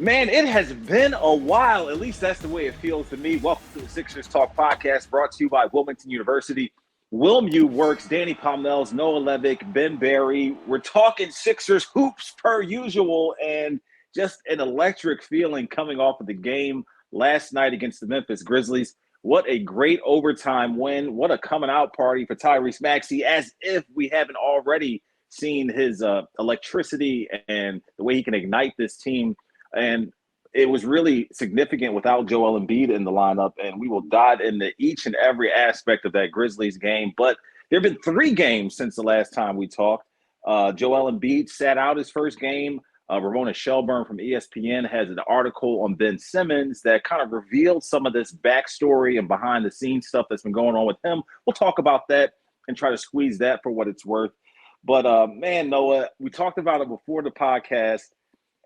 Man, it has been a while. At least that's the way it feels to me. Welcome to the Sixers Talk podcast, brought to you by Wilmington University. Wilmu Works, Danny Pommells, Noah Levick, Ben Barry. We're talking Sixers hoops per usual, and just an electric feeling coming off of the game last night against the Memphis Grizzlies. What a great overtime win. What a coming out party for Tyrese Maxey, as if we haven't already seen his electricity and the way he can ignite this team. And it was really significant without Joel Embiid in the lineup, and we will dive into each and every aspect of that Grizzlies game. But there have been 3 games since the last time we talked. Joel Embiid sat out his first game. Ramona Shelburne from ESPN has an article on Ben Simmons that kind of revealed some of this backstory and behind-the-scenes stuff that's been going on with him. We'll talk about that and try to squeeze that for what it's worth. But, man, Noah, we talked about it before the podcast.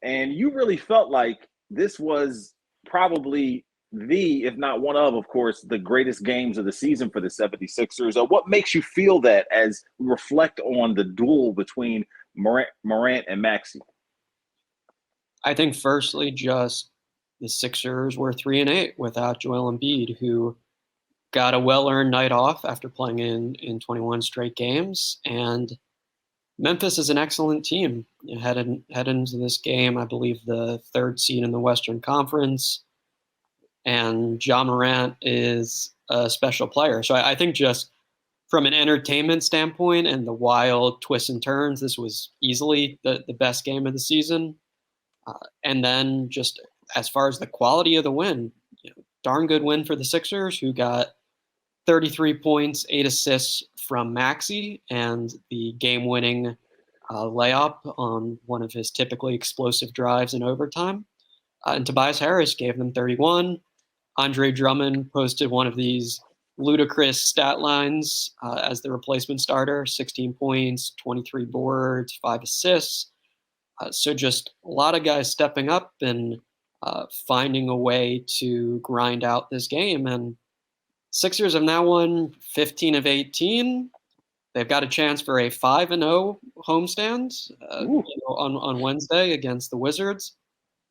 And you really felt like this was probably if not one of course, the greatest games of the season for the 76ers. What makes you feel that as we reflect on the duel between Morant and Maxey? I think firstly, just the Sixers were 3-8 without Joel Embiid, who got a well-earned night off after playing in 21 straight games. And Memphis is an excellent team. Head into this game, I believe the 3rd seed in the Western Conference, and Ja Morant is a special player. So I think just from an entertainment standpoint and the wild twists and turns, this was easily the best game of the season. And then just as far as the quality of the win, darn good win for the Sixers, who got 33 points, 8 assists from Maxey, and the game-winning layup on one of his typically explosive drives in overtime. And Tobias Harris gave them 31. Andre Drummond posted one of these ludicrous stat lines as the replacement starter: 16 points, 23 boards, 5 assists. So just a lot of guys stepping up and finding a way to grind out this game. And Sixers have now won 15 of 18. They've got a chance for a 5-0 homestand on Wednesday against the Wizards.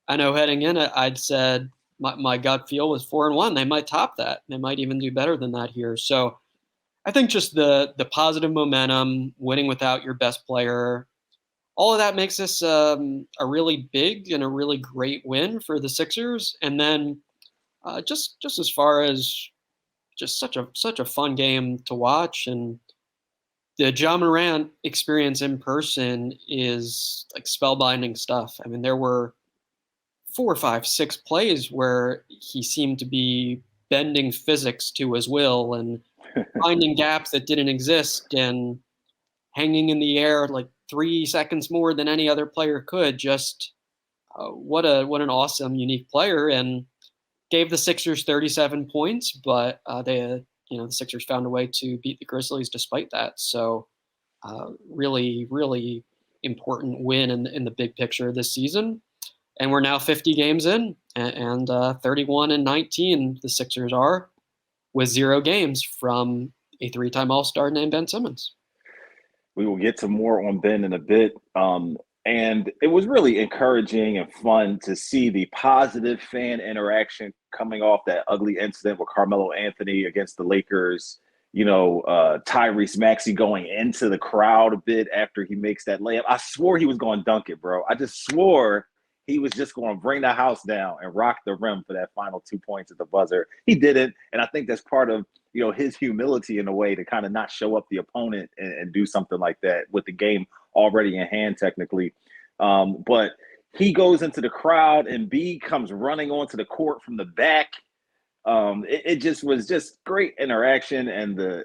I know heading in, I'd said my gut feel was 4-1. They might top that. They might even do better than that here. So I think just the positive momentum, winning without your best player, all of that makes this a really big and a really great win for the Sixers. And then just as far as just such a fun game to watch, and the Ja Morant experience in person is like spellbinding stuff. I mean, there were 4, 5, 6 plays where he seemed to be bending physics to his will and finding gaps that didn't exist and hanging in the air like 3 seconds more than any other player could. Just what an awesome, unique player, and gave the Sixers 37 points, but the Sixers found a way to beat the Grizzlies despite that. So really, really important win in the big picture this season. And we're now 50 games in, and 31-19 the Sixers are, with 0 games from a 3-time All-Star named Ben Simmons. We will get to more on Ben in a bit. And it was really encouraging and fun to see the positive fan interaction coming off that ugly incident with Carmelo Anthony against the Lakers. Tyrese Maxey going into the crowd a bit after he makes that layup. I swore he was going to dunk it, bro. I just swore he was just going to bring the house down and rock the rim for that final 2 points at the buzzer. He didn't, and I think that's part of his humility in a way to kind of not show up the opponent and do something like that with the game already in hand technically. But he goes into the crowd, and B comes running onto the court from the back. It just was just great interaction, and the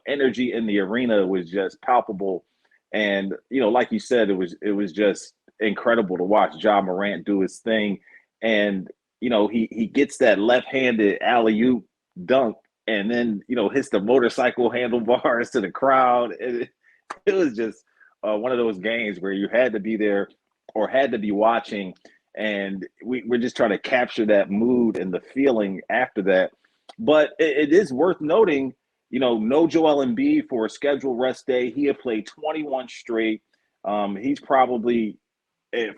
energy in the arena was just palpable. And like you said, it was just incredible to watch Ja Morant do his thing. And he gets that left-handed alley-oop dunk, and then hits the motorcycle handlebars to the crowd. It was just one of those games where you had to be there or had to be watching, and we're just trying to capture that mood and the feeling after that. But it is worth noting, no Joel Embiid for a scheduled rest day. He had played 21 straight. He's probably,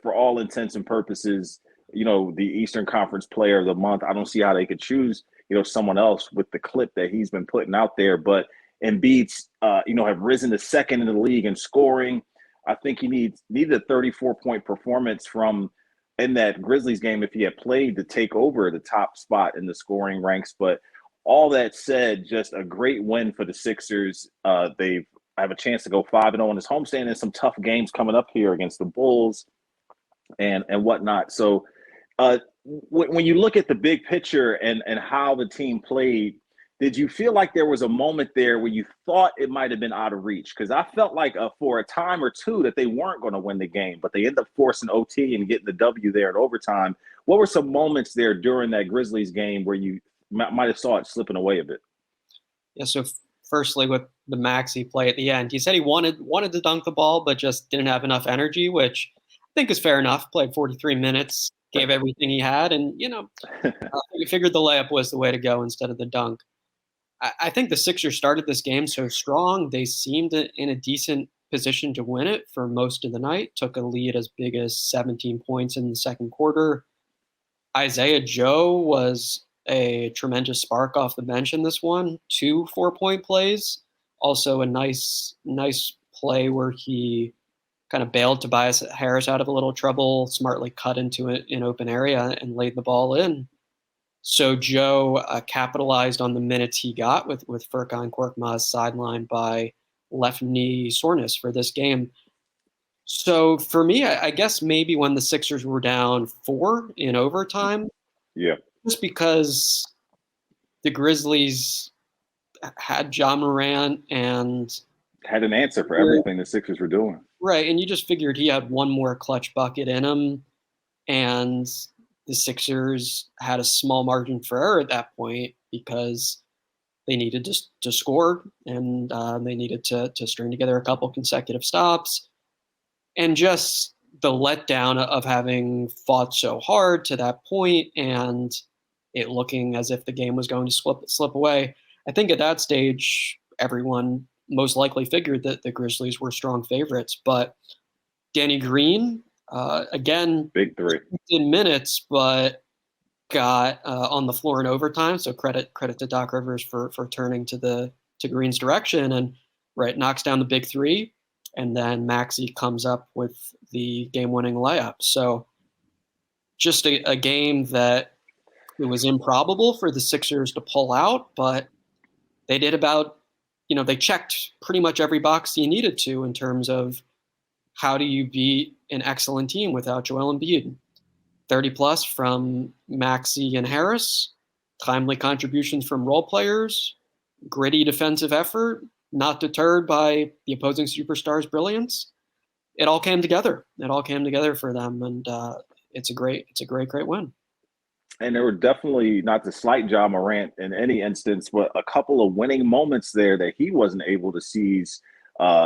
for all intents and purposes, the Eastern Conference Player of the Month. I don't see how they could choose, someone else with the clip that he's been putting out there. But Embiid's, have risen to second in the league in scoring. I think he needed a 34-point performance from in that Grizzlies game if he had played to take over the top spot in the scoring ranks. But all that said, just a great win for the Sixers. They have a chance to go 5-0 in this homestand, and some tough games coming up here against the Bulls and whatnot. So when you look at the big picture and how the team played, did you feel like there was a moment there where you thought it might have been out of reach? Because I felt like for a time or two that they weren't going to win the game, but they ended up forcing OT and getting the W there in overtime. What were some moments there during that Grizzlies game where you might have saw it slipping away a bit? Yeah, so firstly, with the Maxey play at the end, he said he wanted to dunk the ball, but just didn't have enough energy, which I think is fair enough. Played 43 minutes, gave everything he had, and we figured the layup was the way to go instead of the dunk. I think the Sixers started this game so strong. They seemed in a decent position to win it for most of the night. Took a lead as big as 17 points in the second quarter. Isaiah Joe was a tremendous spark off the bench in this one. 2 4-point plays. Also a nice play where he kind of bailed Tobias Harris out of a little trouble, smartly cut into an open area and laid the ball in. So Joe capitalized on the minutes he got with Furkan Korkmaz sidelined by left knee soreness for this game. So for me, I guess maybe when the Sixers were down 4 in overtime, yeah, just because the Grizzlies had Ja Morant and had an answer for everything the Sixers were doing. Right, and you just figured he had one more clutch bucket in him, and the Sixers had a small margin for error at that point because they needed to score, and they needed to string together a couple consecutive stops. And just the letdown of having fought so hard to that point and it looking as if the game was going to slip away. I think at that stage, everyone most likely figured that the Grizzlies were strong favorites. But Danny Green, again, big 3 in minutes, but got on the floor in overtime. So credit to Doc Rivers for turning to Green's direction and knocks down the big 3. And then Maxey comes up with the game-winning layup. So just a game that it was improbable for the Sixers to pull out, but they did they checked pretty much every box you needed to in terms of how do you beat an excellent team without Joel Embiid. 30-plus from Maxey and Harris, timely contributions from role players, gritty defensive effort, not deterred by the opposing superstar's brilliance. It all came together. It all came together for them, and it's a great win. And there were definitely, not to slight Ja Morant in any instance, but a couple of winning moments there that he wasn't able to seize.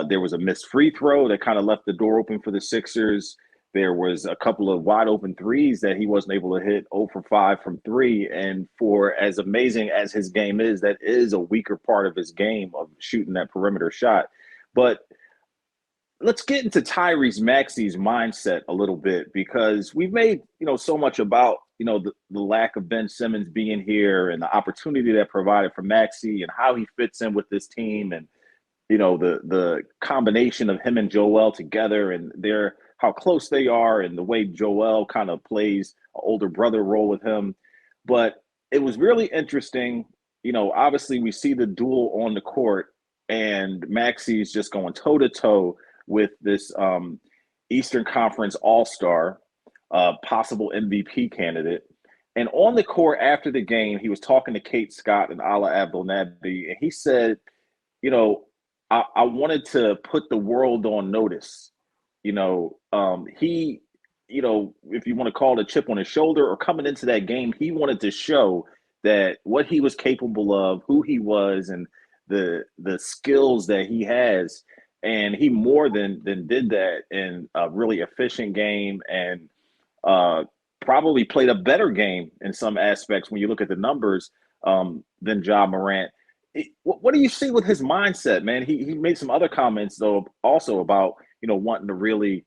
There was a missed free throw that kind of left the door open for the Sixers. There was a couple of wide open threes that he wasn't able to hit 0 for 5 from 3. And for as amazing as his game is, that is a weaker part of his game of shooting that perimeter shot. But let's get into Tyrese Maxey's mindset a little bit, because we've made, so much about, the lack of Ben Simmons being here and the opportunity that provided for Maxey and how he fits in with this team and, the combination of him and Joel together and how close they are and the way Joel kind of plays an older brother role with him. But it was really interesting. Obviously we see the duel on the court and Maxey's just going toe to toe with this Eastern Conference All-Star, possible MVP candidate. And on the court after the game, he was talking to Kate Scott and Ala Abdel-Nabi, and he said, I wanted to put the world on notice. He, if you want to call it a chip on his shoulder or coming into that game, he wanted to show that what he was capable of, who he was, and the skills that he has. And he more than did that in a really efficient game and probably played a better game in some aspects when you look at the numbers than Ja Morant. What do you see with his mindset, man? He made some other comments, though, also about, wanting to really,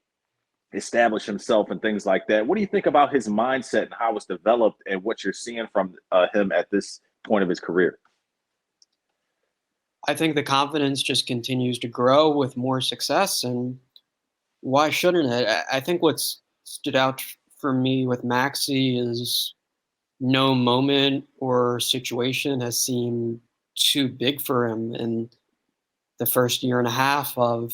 establish himself and things like that. What do you think about his mindset and how it's developed and what you're seeing from him at this point of his career? I think the confidence just continues to grow with more success, and why shouldn't it? I think what's stood out for me with Maxey is no moment or situation has seemed too big for him in the first year and a half of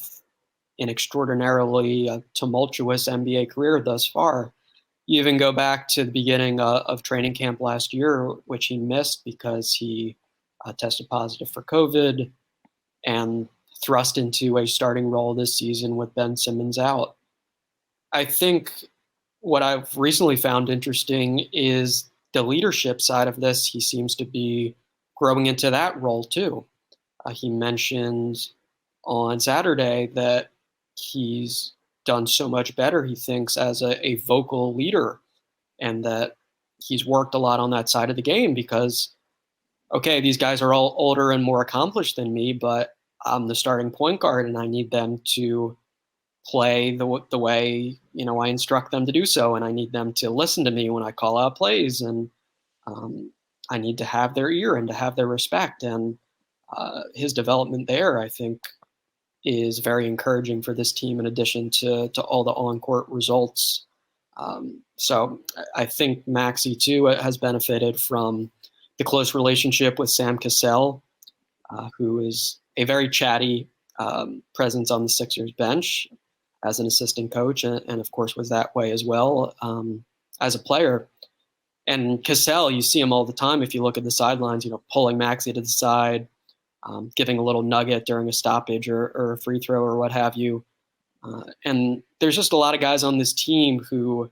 an extraordinarily tumultuous NBA career thus far. You even go back to the beginning of training camp last year, which he missed because he tested positive for COVID and thrust into a starting role this season with Ben Simmons out. I think what I've recently found interesting is the leadership side of this. He seems to be growing into that role too. He mentioned on Saturday that he's done so much better, he thinks, as a vocal leader, and that he's worked a lot on that side of the game because, okay, these guys are all older and more accomplished than me, but I'm the starting point guard and I need them to play the way, I instruct them to do so. And I need them to listen to me when I call out plays. And I need to have their ear and to have their respect. And his development there, I think, is very encouraging for this team in addition to all the on-court results. So I think Maxey, too, has benefited from the close relationship with Sam Cassell, who is a very chatty presence on the Sixers bench as an assistant coach, and of course was that way as well as a player. And Cassell, you see him all the time if you look at the sidelines, pulling Maxey to the side, giving a little nugget during a stoppage or a free throw or what have you. And there's just a lot of guys on this team who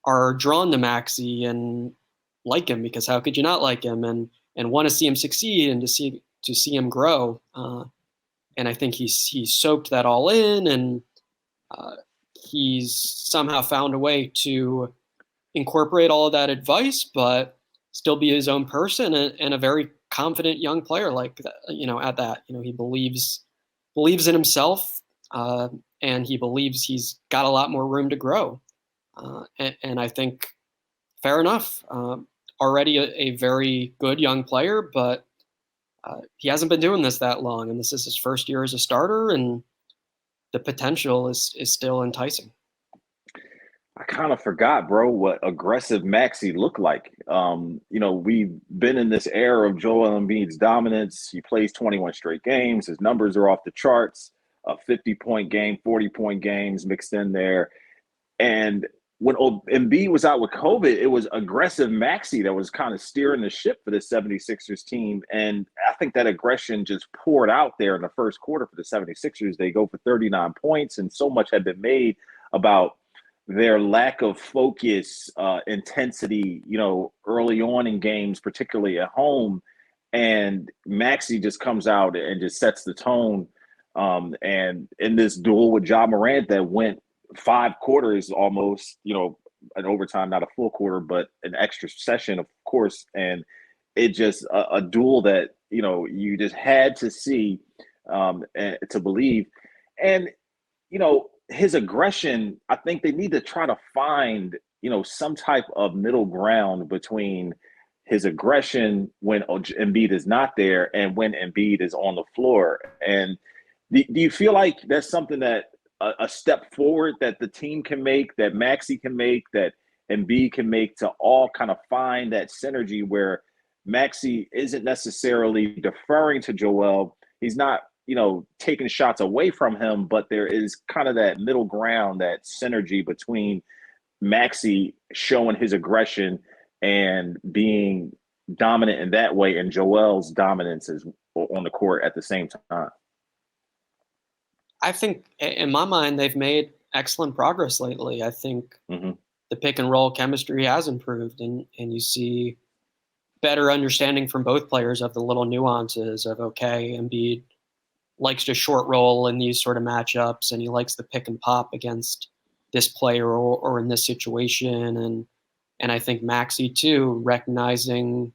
are drawn to Maxey and like him, because how could you not like him, and want to see him succeed and to see him grow. And I think he's soaked that all in, and he's somehow found a way to incorporate all of that advice, but still be his own person and a very confident young player like that, at that. He believes in himself, and he believes he's got a lot more room to grow. And I think fair enough. Already a very good young player, but he hasn't been doing this that long, and this is his first year as a starter, and the potential is still enticing. I kind of forgot, bro, what aggressive Maxey looked like. We've been in this era of Joel Embiid's dominance. He plays 21 straight games. His numbers are off the charts. A 50-point game, 40-point games mixed in there. And when Embiid was out with COVID, it was aggressive Maxey that was kind of steering the ship for the 76ers team. And I think that aggression just poured out there in the first quarter for the 76ers. They go for 39 points, and so much had been made about their lack of focus, intensity, early on in games, particularly at home. And Maxey just comes out and just sets the tone. And in this duel with Ja Morant that went 5 quarters almost, an overtime, not a full quarter, but an extra session, of course. And it just a duel that, you just had to see and to believe. And, his aggression, I think they need to try to find, some type of middle ground between his aggression when Embiid is not there and when Embiid is on the floor. And do you feel like that's something that a step forward that the team can make, that Maxey can make, that Embiid can make, to all kind of find that synergy where Maxey isn't necessarily deferring to Joel. He's not, taking shots away from him, but there is kind of that middle ground, that synergy between Maxey showing his aggression and being dominant in that way, and Joel's dominance is on the court at the same time. I think in my mind, they've made excellent progress lately. I think the pick and roll chemistry has improved, and you see better understanding from both players of the little nuances of, okay, Embiid likes to short roll in these sort of matchups, and he likes the pick and pop against this player or in this situation. And I think Maxey too, recognizing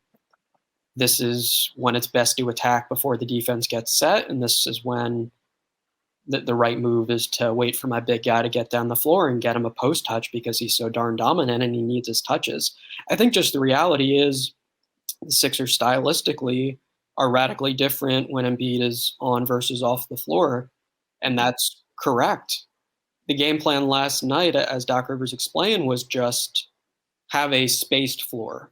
this is when it's best to attack before the defense gets set, and this is when the right move is to wait for my big guy to get down the floor and get him a post touch because he's so darn dominant and he needs his touches. I think just the reality is the Sixers stylistically are radically different when Embiid is on versus off the floor, and that's correct. The game plan last night, as Doc Rivers explained, was just have a spaced floor.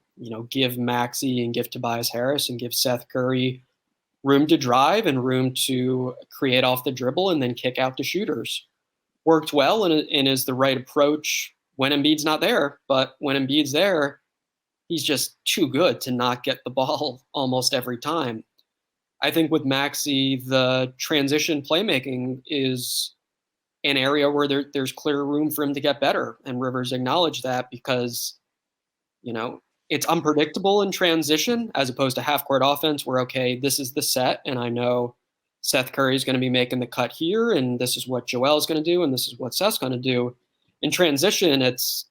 Give Maxey and give Tobias Harris and give Seth Curry room to drive and room to create off the dribble and then kick out the shooters. Worked well and is the right approach when Embiid's not there. But when Embiid's there, he's just too good to not get the ball almost every time. I think with Maxey, the transition playmaking is an area where there's clear room for him to get better. And Rivers acknowledged that because, it's unpredictable in transition as opposed to half-court offense where, okay, this is the set, and I know Seth Curry is going to be making the cut here, and this is what Joel is going to do, and this is what Seth's going to do. In transition,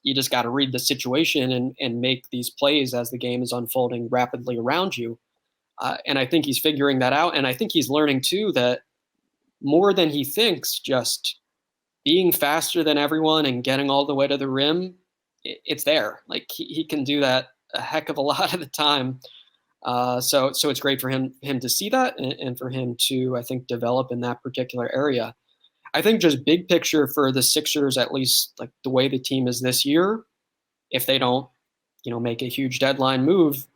you just got to read the situation and make these plays as the game is unfolding rapidly around you. And I think he's figuring that out, and I think he's learning, too, that more than he thinks, just being faster than everyone and getting all the way to the rim, it's there. Like, he can do that a heck of a lot of the time. So it's great for him to see that and for him to, I think, develop in that particular area. I think just big picture for the Sixers, at least like the way the team is this year, if they don't, make a huge deadline move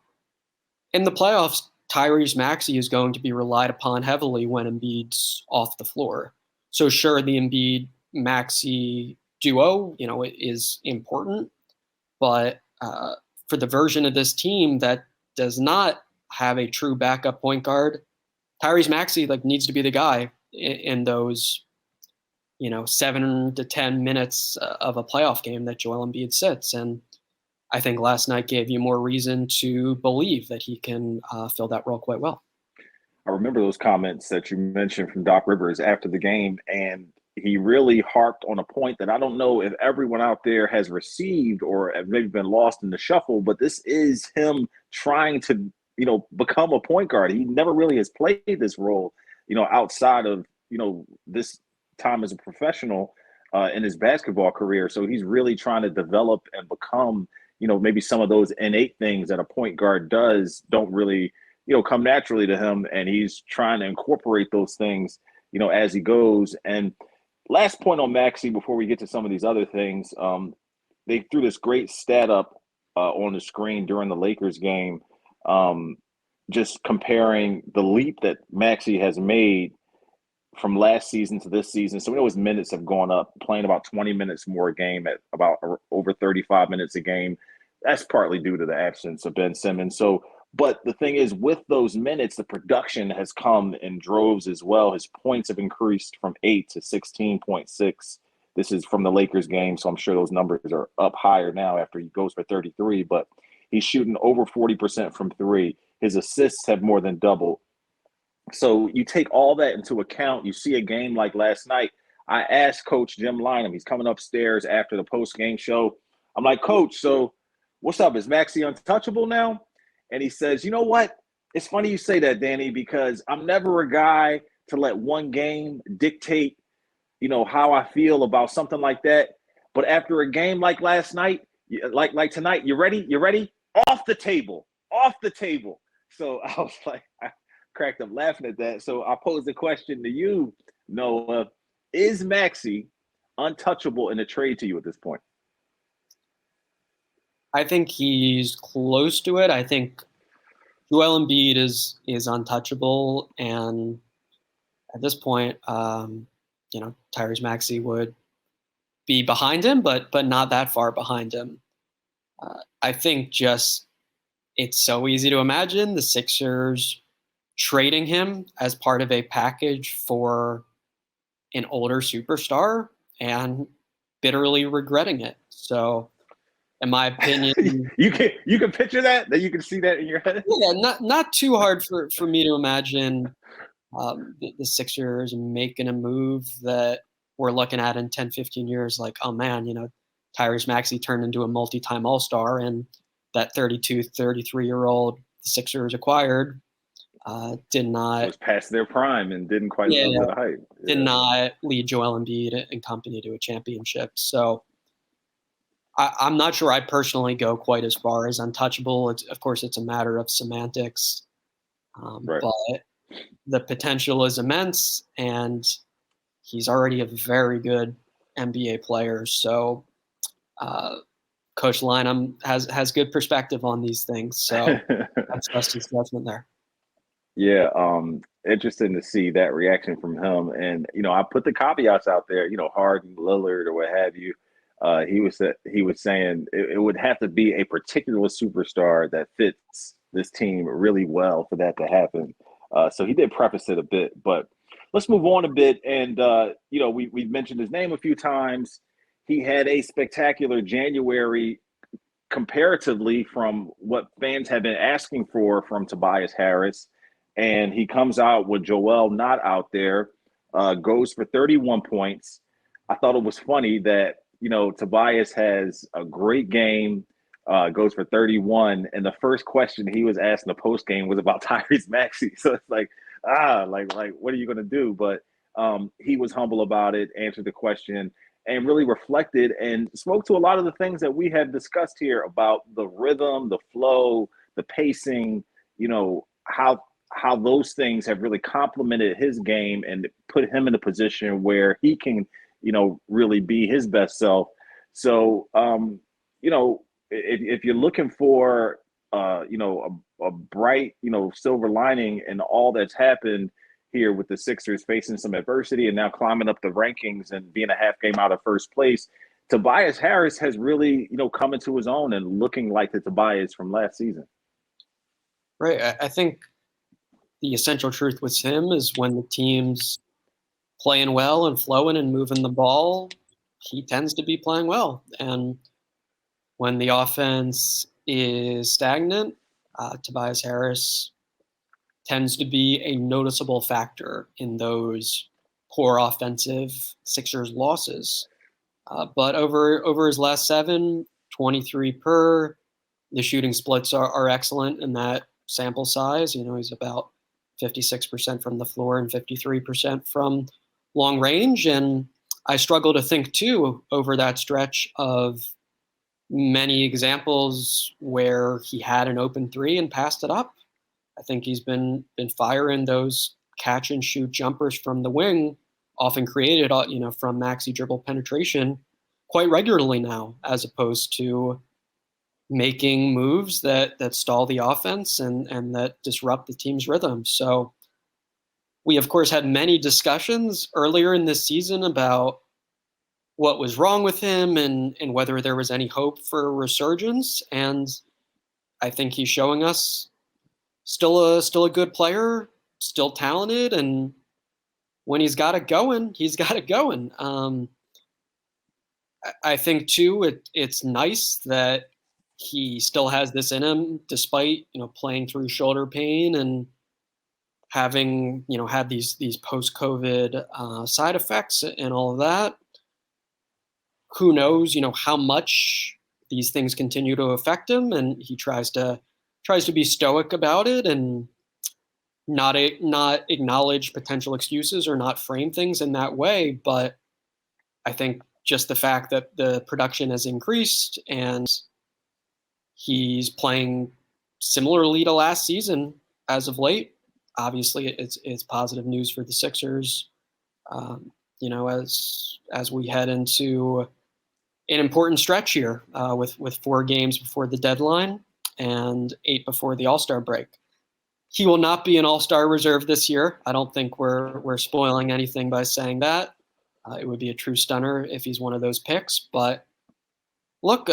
in the playoffs, Tyrese Maxey is going to be relied upon heavily when Embiid's off the floor. So sure, the Embiid Maxey duo, is important, but for the version of this team that does not have a true backup point guard, Tyrese Maxey needs to be the guy in those 7 to 10 minutes of a playoff game that Joel Embiid sits. And I think last night gave you more reason to believe that he can fill that role quite well. I remember those comments that you mentioned from Doc Rivers after the game, and he really harped on a point that I don't know if everyone out there has received or have maybe been lost in the shuffle, but this is him trying to, become a point guard. He never really has played this role, outside of, this time as a professional in his basketball career. So he's really trying to develop and become, maybe some of those innate things that a point guard does don't really, come naturally to him. And he's trying to incorporate those things, as he goes. And last point on Maxey before we get to some of these other things, they threw this great stat up on the screen during the Lakers game, just comparing the leap that Maxey has made from last season to this season. So we know his minutes have gone up, playing about 20 minutes more a game at about over 35 minutes a game. That's partly due to the absence of Ben Simmons. But the thing is, with those minutes, the production has come in droves as well. His points have increased from 8 to 16.6. This is from the Lakers game, so I'm sure those numbers are up higher now after he goes for 33. But he's shooting over 40% from three. His assists have more than doubled. So you take all that into account. You see a game like last night. I asked Coach Jim Lynam, he's coming upstairs after the post-game show. I'm like, Coach, so what's up? Is Maxey untouchable now? And he says, you know what? It's funny you say that, Danny, because I'm never a guy to let one game dictate, how I feel about something like that. But after a game like last night, like tonight, you ready? You ready? Off the table. So I was like, I cracked up laughing at that. So I posed the question to you, Noah. Is Maxey untouchable in a trade to you at this point? I think he's close to it. I think Joel Embiid is untouchable, and at this point, Tyrese Maxey would be behind him, but not that far behind him. I think just it's so easy to imagine the Sixers trading him as part of a package for an older superstar and bitterly regretting it. So, in my opinion, you can picture that you can see that in your head. Yeah, not too hard for me to imagine the Sixers making a move that we're looking at in 10, 15 years. Like, oh man, Tyrese Maxey turned into a multi-time All-Star, and that 32, 33-year-old Sixers acquired Did not, Was past their prime and didn't quite yeah, live to the hype. did Yeah. not lead Joel Embiid and company to a championship. So I'm not sure I personally go quite as far as untouchable. Of course, it's a matter of semantics, Right. but the potential is immense, and he's already a very good NBA player. So uh, Coach Lynham has good perspective on these things. So I trust his judgment there. Yeah, interesting to see that reaction from him. And I put the caveats out there. Harden, Lillard, or what have you. He was saying it would have to be a particular superstar that fits this team really well for that to happen. So he did preface it a bit, but let's move on a bit. And we mentioned his name a few times. He had a spectacular January comparatively from what fans have been asking for from Tobias Harris. And he comes out with Joel not out there, goes for 31 points. I thought it was funny that, Tobias has a great game, goes for 31. And the first question he was asked in the post game was about Tyrese Maxey. So it's like, what are you going to do? But he was humble about it, answered the question, and really reflected and spoke to a lot of the things that we have discussed here about the rhythm, the flow, the pacing, how those things have really complemented his game and put him in a position where he can, really be his best self. So, if you're looking for, a bright, silver lining in all that's happened here with the Sixers facing some adversity and now climbing up the rankings and being a half game out of first place, Tobias Harris has really, come into his own and looking like the Tobias from last season. Right. I think the essential truth with him is when the team's playing well and flowing and moving the ball, he tends to be playing well. And when the offense is stagnant, Tobias Harris tends to be a noticeable factor in those poor offensive Sixers losses. But over his last 7, 23 per, the shooting splits are excellent in that sample size. He's about 56% from the floor and 53% from long range. And I struggle to think, too, over that stretch of many examples where he had an open three and passed it up. I think he's been firing those catch and shoot jumpers from the wing, often created, from Maxey dribble penetration quite regularly now, as opposed to making moves that stall the offense and that disrupt the team's rhythm. So we, of course, had many discussions earlier in this season about what was wrong with him and whether there was any hope for a resurgence. And I think he's showing us still a good player, still talented, and when he's got it going, he's got it going. I think too, it's nice that he still has this in him, despite playing through shoulder pain and having had these post-COVID side effects and all of that. Who knows how much these things continue to affect him, and he tries to be stoic about it and not acknowledge potential excuses or not frame things in that way. But I think just the fact that the production has increased and he's playing similarly to last season as of late, obviously it's positive news for the Sixers. As we head into an important stretch here with 4 games before the deadline and 8 before the All-Star break. He will not be an All-Star reserve this year. I don't think we're spoiling anything by saying that. It would be a true stunner if he's one of those picks. But look,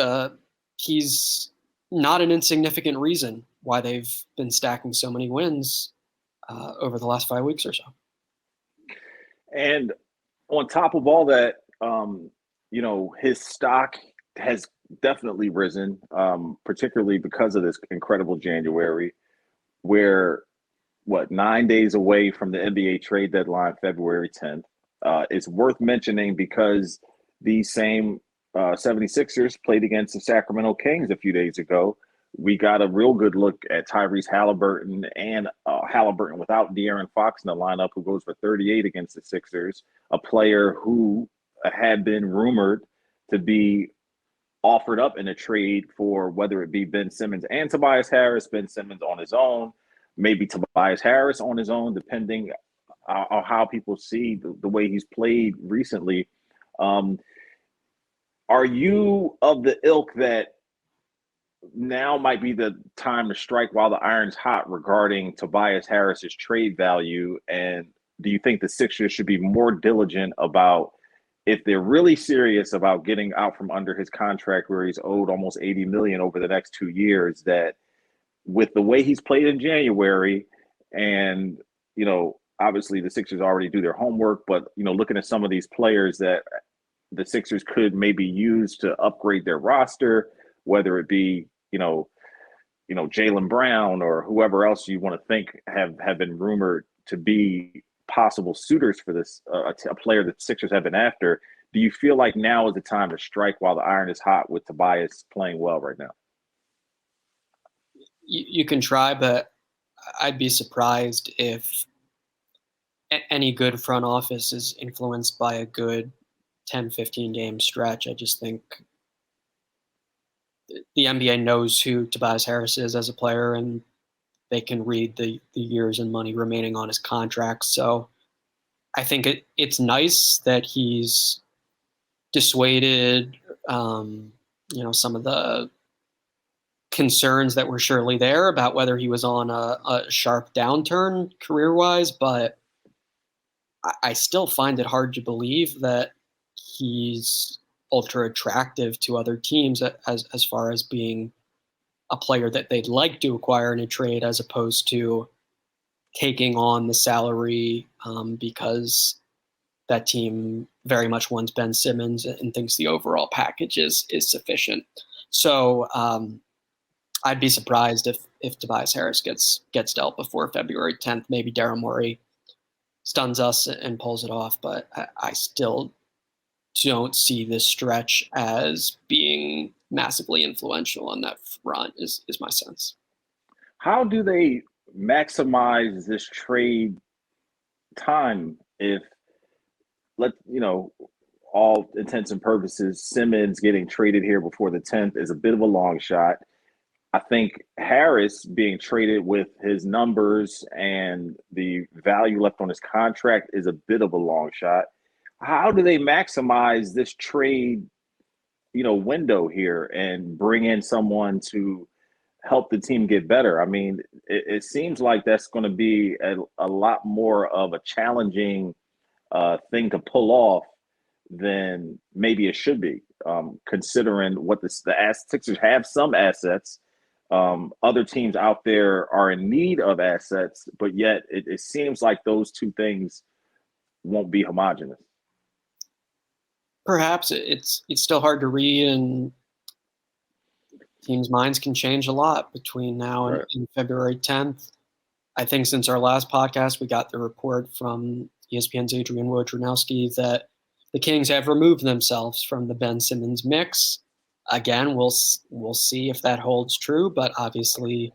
he's not an insignificant reason why they've been stacking so many wins over the last 5 weeks or so. And on top of all that, his stock has definitely risen, particularly because of this incredible January, where 9 days away from the NBA trade deadline, February 10th. It's worth mentioning because these same 76ers played against the Sacramento Kings a few days ago, We got a real good look at Tyrese Halliburton and Halliburton without De'Aaron Fox in the lineup, who goes for 38 against the Sixers, a player who had been rumored to be offered up in a trade for whether it be Ben Simmons and Tobias Harris, Ben Simmons on his own, maybe Tobias Harris on his own, depending on how people see the way he's played recently. Um, are you of the ilk that now might be the time to strike while the iron's hot regarding Tobias Harris's trade value? And do you think the Sixers should be more diligent about, if they're really serious about getting out from under his contract where he's owed almost 80 million over the next 2 years, that with the way he's played in January, and obviously the Sixers already do their homework, but looking at some of these players that the Sixers could maybe use to upgrade their roster, whether it be Jaylen Brown or whoever else you want to think have been rumored to be possible suitors for this, a player that the Sixers have been after. Do you feel like now is the time to strike while the iron is hot with Tobias playing well right now? You can try, but I'd be surprised if any good front office is influenced by a good 10, 15 game stretch. I just think the NBA knows who Tobias Harris is as a player, and they can read the years and money remaining on his contract. So I think it's nice that he's dissuaded, some of the concerns that were surely there about whether he was on a sharp downturn career-wise, but I still find it hard to believe that he's ultra attractive to other teams as far as being a player that they'd like to acquire in a trade, as opposed to taking on the salary because that team very much wants Ben Simmons and thinks the overall package is sufficient. So I'd be surprised if Tobias Harris gets dealt before February 10th. Maybe Daryl Morey stuns us and pulls it off, but I still don't see this stretch as being massively influential on that front is my sense. How do they maximize this trade time if, all intents and purposes, Simmons getting traded here before the 10th is a bit of a long shot? I think Harris being traded with his numbers and the value left on his contract is a bit of a long shot. How do they maximize this trade, window here and bring in someone to help the team get better? I mean, it seems like that's going to be a lot more of a challenging thing to pull off than maybe it should be, considering what the Sixers have some assets. Other teams out there are in need of assets, but yet it seems like those two things won't be homogenous. Perhaps it's still hard to read, and teams' minds can change a lot between now and February 10th. I think since our last podcast, we got the report from ESPN's Adrian Wojnarowski that the Kings have removed themselves from the Ben Simmons mix. Again, we'll see if that holds true, but obviously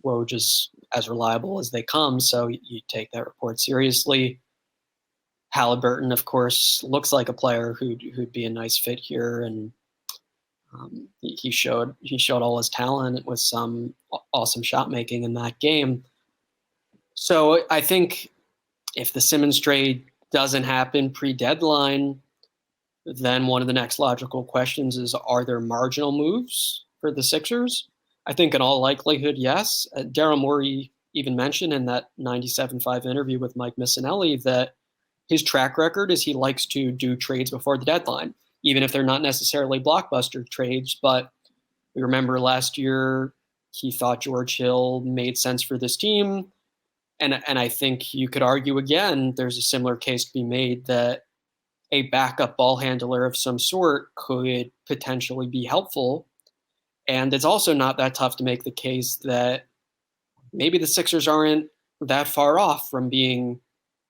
Woj is as reliable as they come, so you take that report seriously. Halliburton, of course, looks like a player who'd be a nice fit here, and he showed all his talent with some awesome shot making in that game. So I think if the Simmons trade doesn't happen pre-deadline, then one of the next logical questions is, are there marginal moves for the Sixers? I think in all likelihood, yes. Daryl Morey even mentioned in that 97.5 interview with Mike Missanelli that his track record is he likes to do trades before the deadline, even if they're not necessarily blockbuster trades. But we remember last year he thought George Hill made sense for this team. And I think you could argue again, there's a similar case to be made that a backup ball handler of some sort could potentially be helpful. And it's also not that tough to make the case that maybe the Sixers aren't that far off from being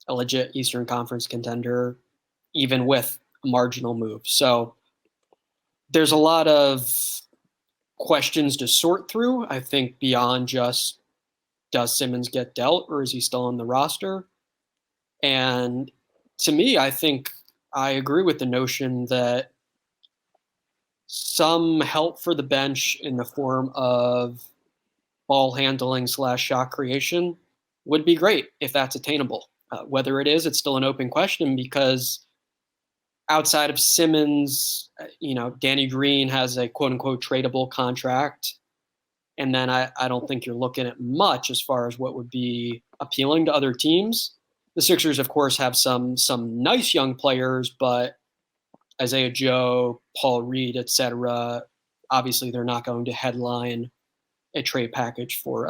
a legit Eastern Conference contender, even with a marginal move. So there's a lot of questions to sort through. I think beyond just, does Simmons get dealt or is he still on the roster? And to me, I think I agree with the notion that some help for the bench in the form of ball handling / shot creation would be great if that's attainable. Whether it is, it's still an open question because outside of Simmons, Danny Green has a quote unquote tradable contract. And then I don't think you're looking at much as far as what would be appealing to other teams. The Sixers, of course, have some nice young players, but Isaiah Joe, Paul Reed, etc. Obviously, they're not going to headline a trade package for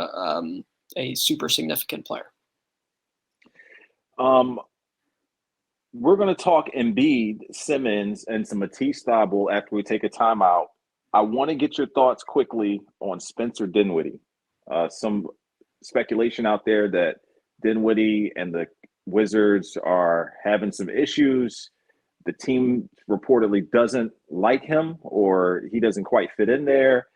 a super significant player. We're going to talk Embiid, Simmons, and some Matisse Thybulle after we take a timeout. I want to get your thoughts quickly on Spencer Dinwiddie. Some speculation out there that Dinwiddie and the Wizards are having some issues. The team reportedly doesn't like him, or he doesn't quite fit in there.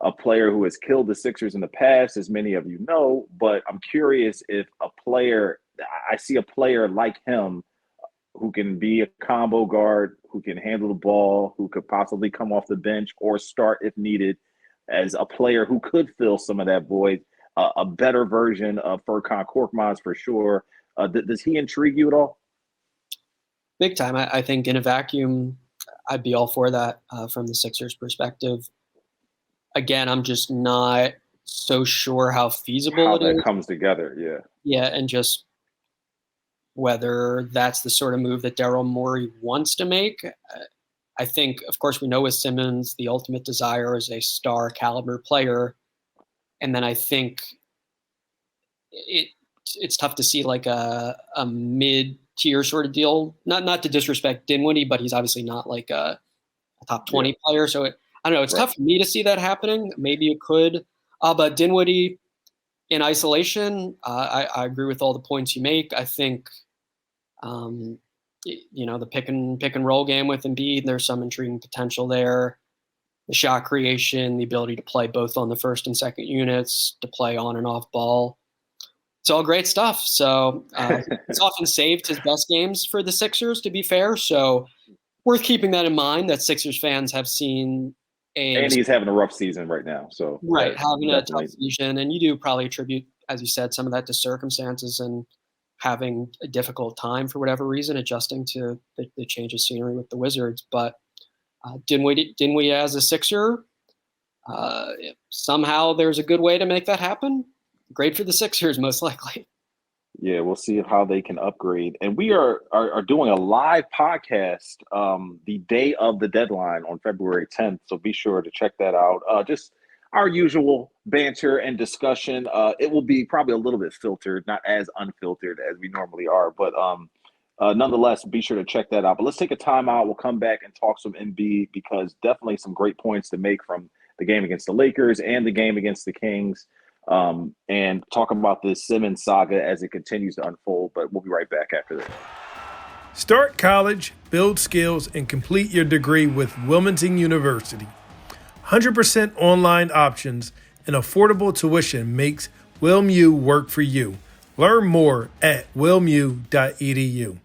A player who has killed the Sixers in the past, as many of you know, but I'm curious if I see a player like him who can be a combo guard, who can handle the ball, who could possibly come off the bench or start if needed, as a player who could fill some of that void, a better version of Furkan Korkmaz for sure. Does he intrigue you at all? Big time. I think in a vacuum, I'd be all for that from the Sixers' perspective. Again, I'm just not so sure how feasible it is. How that comes together, yeah. Yeah, and just whether that's the sort of move that Daryl Morey wants to make. I think, of course, we know with Simmons, the ultimate desire is a star caliber player. And then I think it's tough to see like a mid-tier sort of deal. Not to disrespect Dinwiddie, but he's obviously not like a top 20 player. So I don't know. It's tough for me to see that happening. Maybe it could. But Dinwiddie in isolation, I agree with all the points you make. I think the pick and roll game with Embiid, there's some intriguing potential there. The shot creation, the ability to play both on the first and second units, to play on and off ball. It's all great stuff. So it's often saved his best games for the Sixers, to be fair. So worth keeping that in mind, that Sixers fans have seen and he's having a rough season right now. So having a tough season. And you do probably attribute, as you said, some of that to circumstances and having a difficult time for whatever reason, adjusting to the change of scenery with the Wizards. But Dinwiddie as a Sixer, somehow there's a good way to make that happen. Great for the Sixers, most likely. Yeah, we'll see how they can upgrade. And we are doing a live podcast the day of the deadline on February 10th. So be sure to check that out. Just our usual banter and discussion. It will be probably a little bit filtered, not as unfiltered as we normally are. But nonetheless, be sure to check that out. But let's take a timeout. We'll come back and talk some Embiid, because definitely some great points to make from the game against the Lakers and the game against the Kings. And talk about this Simmons saga as it continues to unfold. But we'll be right back after this. Start college, build skills, and complete your degree with Wilmington University. 100% online options and affordable tuition makes WilmU work for you. Learn more at wilmu.edu.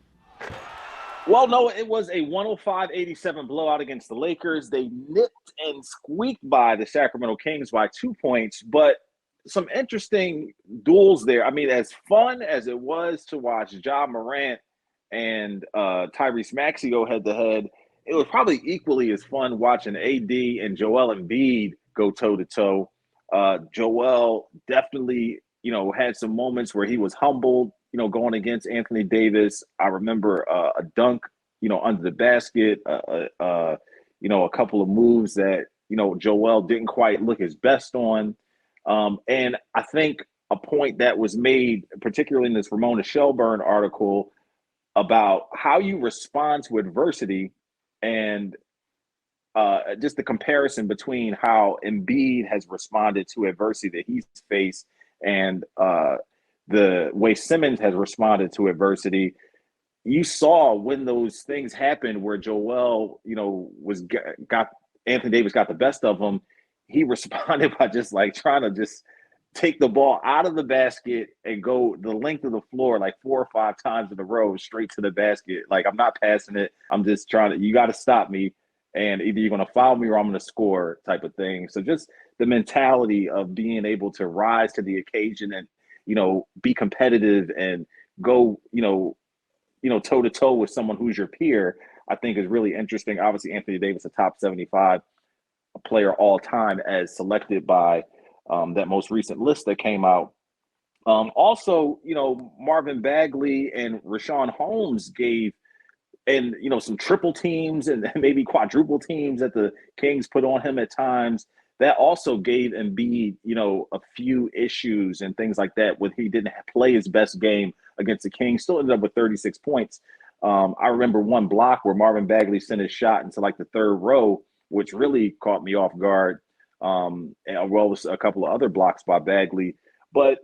Well, no, it was a 105-87 blowout against the Lakers. They nipped and squeaked by the Sacramento Kings by 2 points, but some interesting duels there. I mean, as fun as it was to watch Ja Morant and Tyrese Maxey go head-to-head, it was probably equally as fun watching AD and Joel Embiid go toe-to-toe. Joel definitely, had some moments where he was humbled, going against Anthony Davis. I remember a dunk, under the basket, a couple of moves that, Joel didn't quite look his best on. And I think a point that was made, particularly in this Ramona Shelburne article, about how you respond to adversity, and just the comparison between how Embiid has responded to adversity that he's faced and the way Simmons has responded to adversity. You saw when those things happened where Joel, got Anthony Davis got the best of him. he responded by just like trying to just take the ball out of the basket and go the length of the floor like 4 or 5 times in a row straight to the basket. Like, I'm not passing it. I'm just trying to, you got to stop me. And either you're going to foul me or I'm going to score type of thing. So just the mentality of being able to rise to the occasion and, be competitive and go, toe to toe with someone who's your peer, I think is really interesting. Obviously, Anthony Davis, a top 75 player all time as selected by that most recent list that came out. Also, Marvin Bagley and Rashawn Holmes gave, and some triple teams and maybe quadruple teams that the Kings put on him at times. That also gave Embiid, a few issues and things like that when he didn't play his best game against the Kings. Still ended up with 36 points. I remember one block where Marvin Bagley sent his shot into like the third row, which really caught me off guard. And well, a couple of other blocks by Bagley. But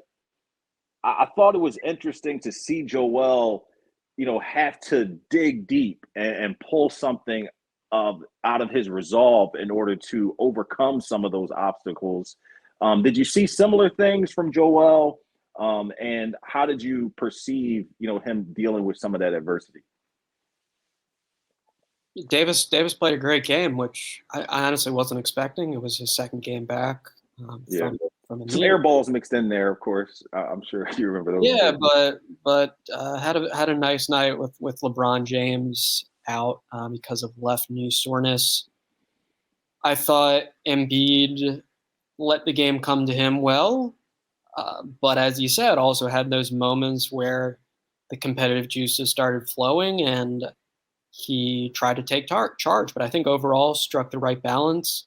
I thought it was interesting to see Joel, have to dig deep and pull something out of his resolve in order to overcome some of those obstacles. Did you see similar things from Joel? And how did you perceive, him dealing with some of that adversity? Davis played a great game, which I honestly wasn't expecting. It was his second game back. From some air balls mixed in there, of course. I'm sure you remember those. Yeah, but had a nice night with LeBron James out because of left knee soreness. I thought Embiid let the game come to him well, but as you said, also had those moments where the competitive juices started flowing and he tried to take charge. But I think overall struck the right balance.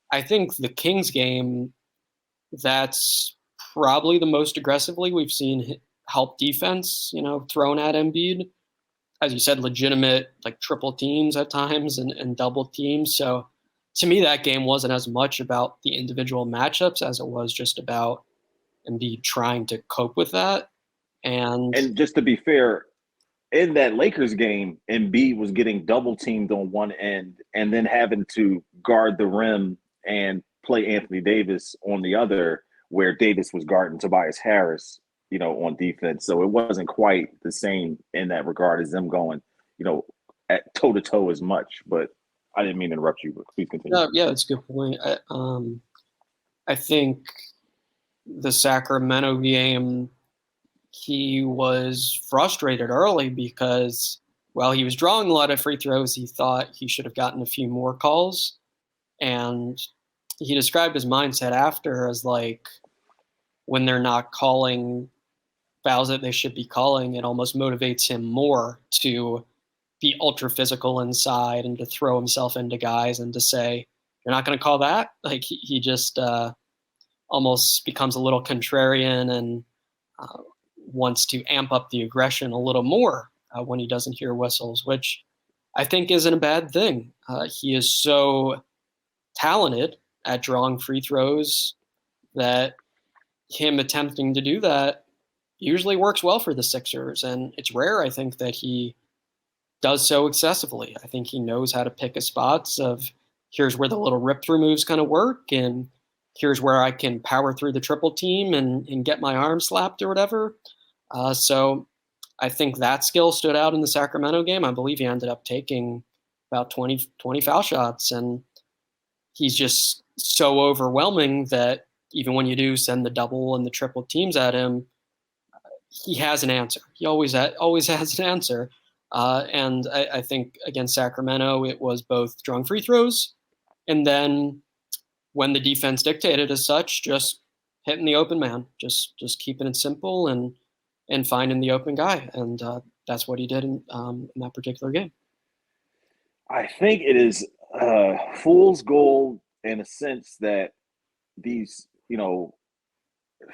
I think the Kings game, that's probably the most aggressively we've seen help defense, thrown at Embiid. As you said, legitimate like triple teams at times and double teams. So to me, that game wasn't as much about the individual matchups as it was just about Embiid trying to cope with that. And just to be fair, in that Lakers game, Embiid was getting double teamed on one end and then having to guard the rim and play Anthony Davis on the other, where Davis was guarding Tobias Harris, on defense. So it wasn't quite the same in that regard as them going, at toe to toe as much. But I didn't mean to interrupt you, but please continue. Yeah, that's a good point. I think the Sacramento game, he was frustrated early because while he was drawing a lot of free throws, he thought he should have gotten a few more calls. And he described his mindset after as like, when they're not calling fouls that they should be calling, it almost motivates him more to be ultra physical inside and to throw himself into guys and to say, you're not going to call that? Like he just almost becomes a little contrarian and wants to amp up the aggression a little more when he doesn't hear whistles, which I think isn't a bad thing. He is so talented at drawing free throws that him attempting to do that usually works well for the Sixers. And it's rare, I think, that he does so excessively. I think he knows how to pick his spots of here's where the little rip through moves kind of work. And here's where I can power through the triple team and get my arm slapped or whatever. So I think that skill stood out in the Sacramento game. I believe he ended up taking about 20 foul shots. And he's just so overwhelming that even when you do send the double and the triple teams at him, he has an answer. He always has an answer. And I think against Sacramento, it was both drawing free throws and then when the defense dictated as such, just hitting the open man, just keeping it simple and finding the open guy. And that's what he did in that particular game. I think it is fool's gold in a sense that these,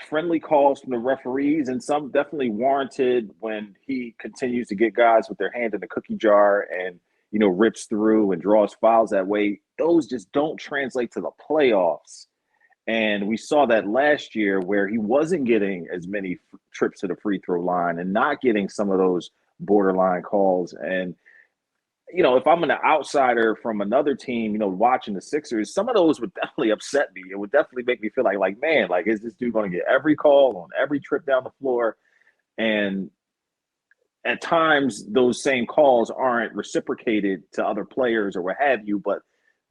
friendly calls from the referees, and some definitely warranted when he continues to get guys with their hand in the cookie jar and, rips through and draws fouls that way. Those just don't translate to the playoffs. And we saw that last year where he wasn't getting as many trips to the free throw line and not getting some of those borderline calls. And, if I'm an outsider from another team, watching the Sixers, some of those would definitely upset me. It would definitely make me feel like, man, like, is this dude going to get every call on every trip down the floor? And at times, those same calls aren't reciprocated to other players or what have you. But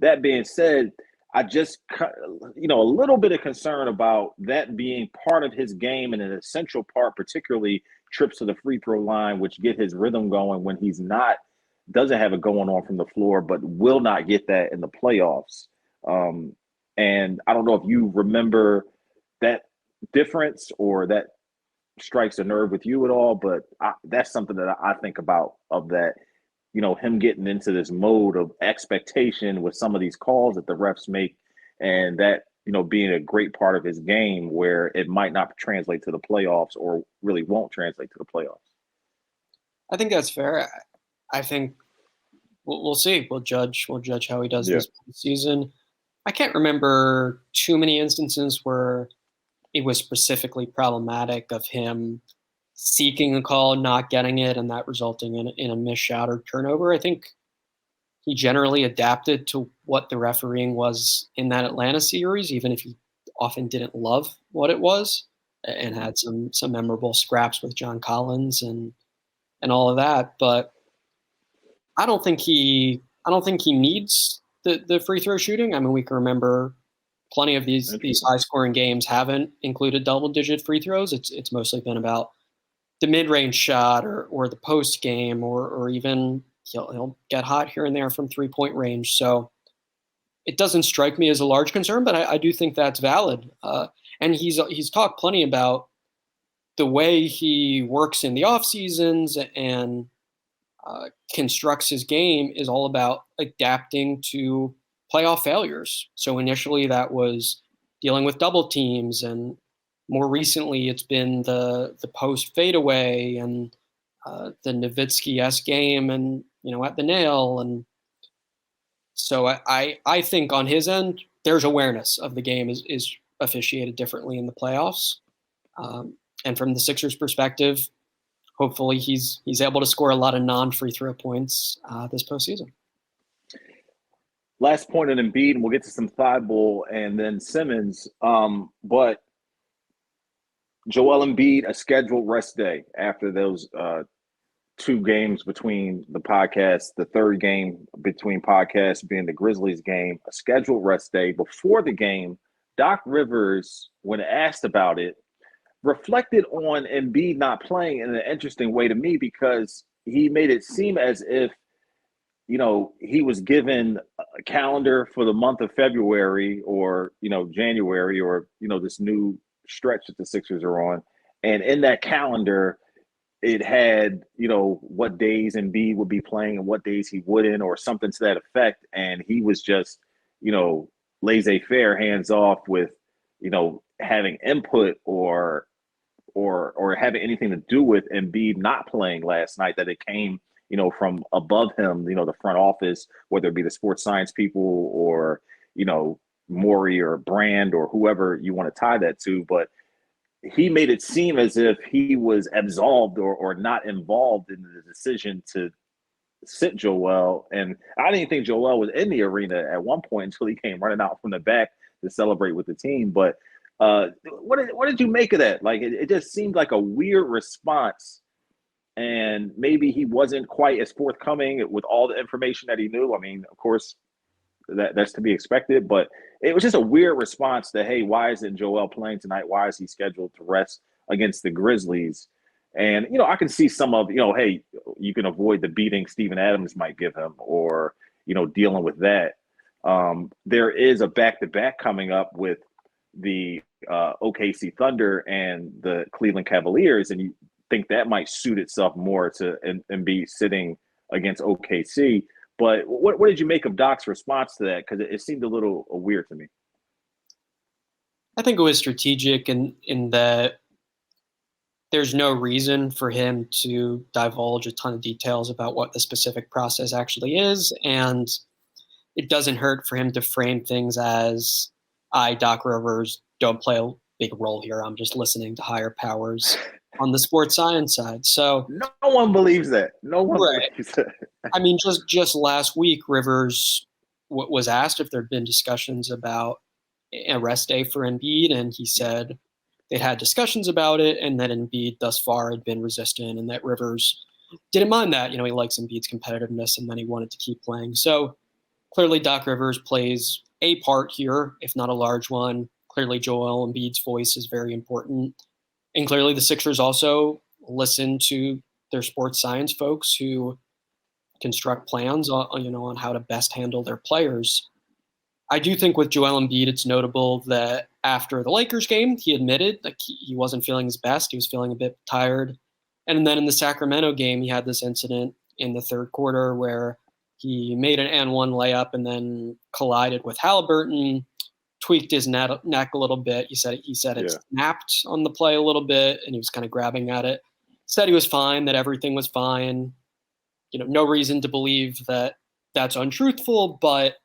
that being said, I just, a little bit of concern about that being part of his game and an essential part, particularly trips to the free throw line, which get his rhythm going when he's not, doesn't have it going on from the floor, but will not get that in the playoffs. And I don't know if you remember that difference or that strikes a nerve with you at all, but that's something that I think about, of that, him getting into this mode of expectation with some of these calls that the refs make, and that, being a great part of his game where it might not translate to the playoffs, or really won't translate to the playoffs. I think that's fair. I think we'll see. We'll judge how he does this season. I can't remember too many instances where it was specifically problematic of him seeking a call, not getting it, and that resulting in a missed shot or turnover. I think he generally adapted to what the refereeing was in that Atlanta series, even if he often didn't love what it was, and had some memorable scraps with John Collins and all of that. But I don't think he needs the free throw shooting. I mean, we can remember plenty of these high scoring games haven't included double digit free throws. It's mostly been about the mid range shot or the post game, or even he'll get hot here and there from 3-point range. So it doesn't strike me as a large concern, but I do think that's valid. And he's talked plenty about the way he works in the off seasons and constructs his game is all about adapting to playoff failures. So initially that was dealing with double teams, and more recently it's been the post fadeaway and the Nowitzki-esque game, and at the nail. And so I think on his end there's awareness of the game is officiated differently in the playoffs, and from the Sixers perspective, hopefully he's able to score a lot of non-free throw points this postseason. Last point on Embiid, and we'll get to some Thibault and then Simmons. But Joel Embiid, a scheduled rest day after those 2 games between the podcast, the third game between podcasts being the Grizzlies game, a scheduled rest day. Before the game, Doc Rivers, when asked about it, reflected on Embiid not playing in an interesting way to me, because he made it seem as if, he was given a calendar for the month of February or, January, or, this new stretch that the Sixers are on. And in that calendar, it had, what days Embiid would be playing and what days he wouldn't, or something to that effect. And he was just, laissez-faire, hands off with, having input or having anything to do with Embiid not playing last night, that it came, from above him, the front office, whether it be the sports science people or, Maury or Brand or whoever you want to tie that to. But he made it seem as if he was absolved or not involved in the decision to sit Joel. And I didn't think Joel was in the arena at one point until he came running out from the back to celebrate with the team. But what did you make of that? Like, it just seemed like a weird response, and maybe he wasn't quite as forthcoming with all the information that he knew. I mean, of course, that's to be expected, but it was just a weird response to, hey, why isn't Joel playing tonight? Why is he scheduled to rest against the Grizzlies? And, I can see some of, hey, you can avoid the beating Steven Adams might give him, or, dealing with that. There is a back-to-back coming up with the OKC Thunder and the Cleveland Cavaliers, and you think that might suit itself more to and be sitting against OKC. But what did you make of Doc's response to that? Because it seemed a little weird to me. I think it was strategic in that there's no reason for him to divulge a ton of details about what the specific process actually is, and it doesn't hurt for him to frame things as, Doc Rivers, don't play a big role here. I'm just listening to higher powers. on the sports science side. So No one believes that. No one right. believes that. I mean, just last week, Rivers was asked if there had been discussions about a rest day for Embiid, and he said they'd had discussions about it, and that Embiid thus far had been resistant, and that Rivers didn't mind that. He likes Embiid's competitiveness, and then he wanted to keep playing. So clearly, Doc Rivers plays a part here, if not a large one. Clearly, Joel Embiid's voice is very important, and clearly, the Sixers also listen to their sports science folks who construct plans on how to best handle their players. I do think with Joel Embiid, it's notable that after the Lakers game, he admitted that he wasn't feeling his best. He was feeling a bit tired. And then in the Sacramento game, he had this incident in the third quarter where he made an and-one layup and then collided with Halliburton, tweaked his neck a little bit. He said it snapped on the play a little bit, and he was kind of grabbing at it. Said he was fine, that everything was fine. No reason to believe that that's untruthful, but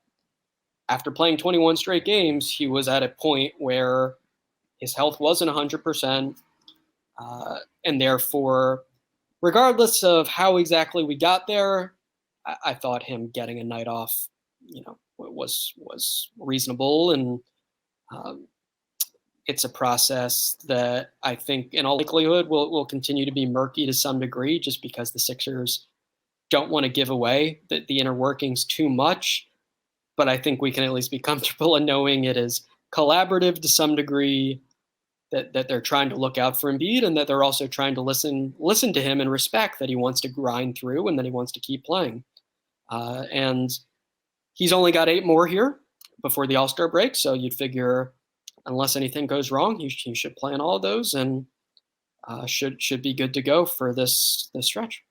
after playing 21 straight games, he was at a point where his health wasn't 100%. And therefore, regardless of how exactly we got there, I thought him getting a night off, was reasonable. And it's a process that I think in all likelihood will continue to be murky to some degree, just because the Sixers don't want to give away the inner workings too much. But I think we can at least be comfortable in knowing it is collaborative to some degree, that they're trying to look out for Embiid, and that they're also trying to listen to him and respect that he wants to grind through and that he wants to keep playing. And he's only got 8 more here before the All-Star break, so you'd figure unless anything goes wrong, he should play in all of those and should be good to go for this stretch.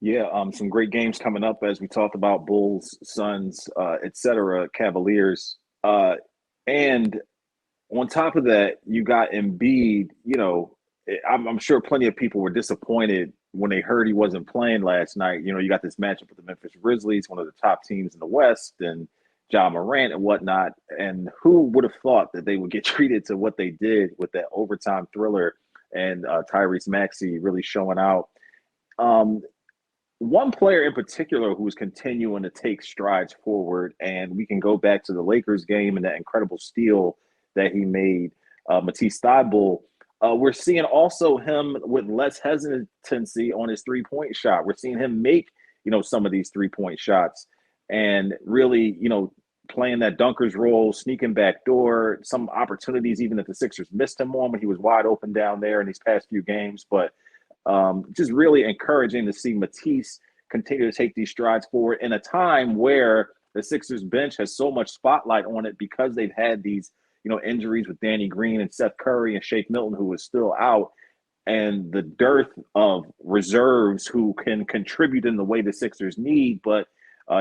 Yeah, some great games coming up as we talked about: Bulls, Suns, etc., Cavaliers. And on top of that, you got Embiid. I'm sure plenty of people were disappointed when they heard he wasn't playing last night. You got this matchup with the Memphis Grizzlies, one of the top teams in the West, and Ja Morant and whatnot. And who would have thought that they would get treated to what they did with that overtime thriller and Tyrese Maxey really showing out. One player in particular who's continuing to take strides forward, and we can go back to the Lakers game and that incredible steal that he made, Matisse Thybulle. We're seeing also him with less hesitancy on his three-point shot. We're seeing him make, some of these three-point shots and really, playing that dunker's role, sneaking back door, some opportunities even that the Sixers missed him on when he was wide open down there in these past few games. But just really encouraging to see Matisse continue to take these strides forward in a time where the Sixers bench has so much spotlight on it because they've had these, injuries with Danny Green and Seth Curry and Shake Milton, who is still out, and the dearth of reserves who can contribute in the way the Sixers need. But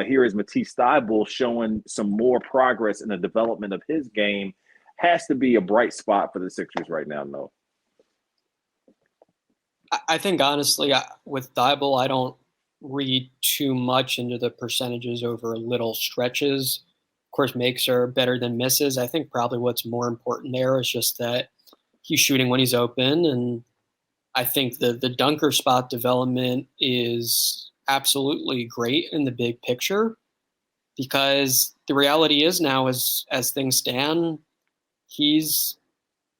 here is Matisse Thybulle showing some more progress in the development of his game. Has to be a bright spot for the Sixers right now, no? I think, honestly, with Thybulle, I don't read too much into the percentages over little stretches. Of course, makes are better than misses. I think probably what's more important there is just that he's shooting when he's open. And I think the dunker spot development is absolutely great in the big picture, because the reality is now, as things stand, he's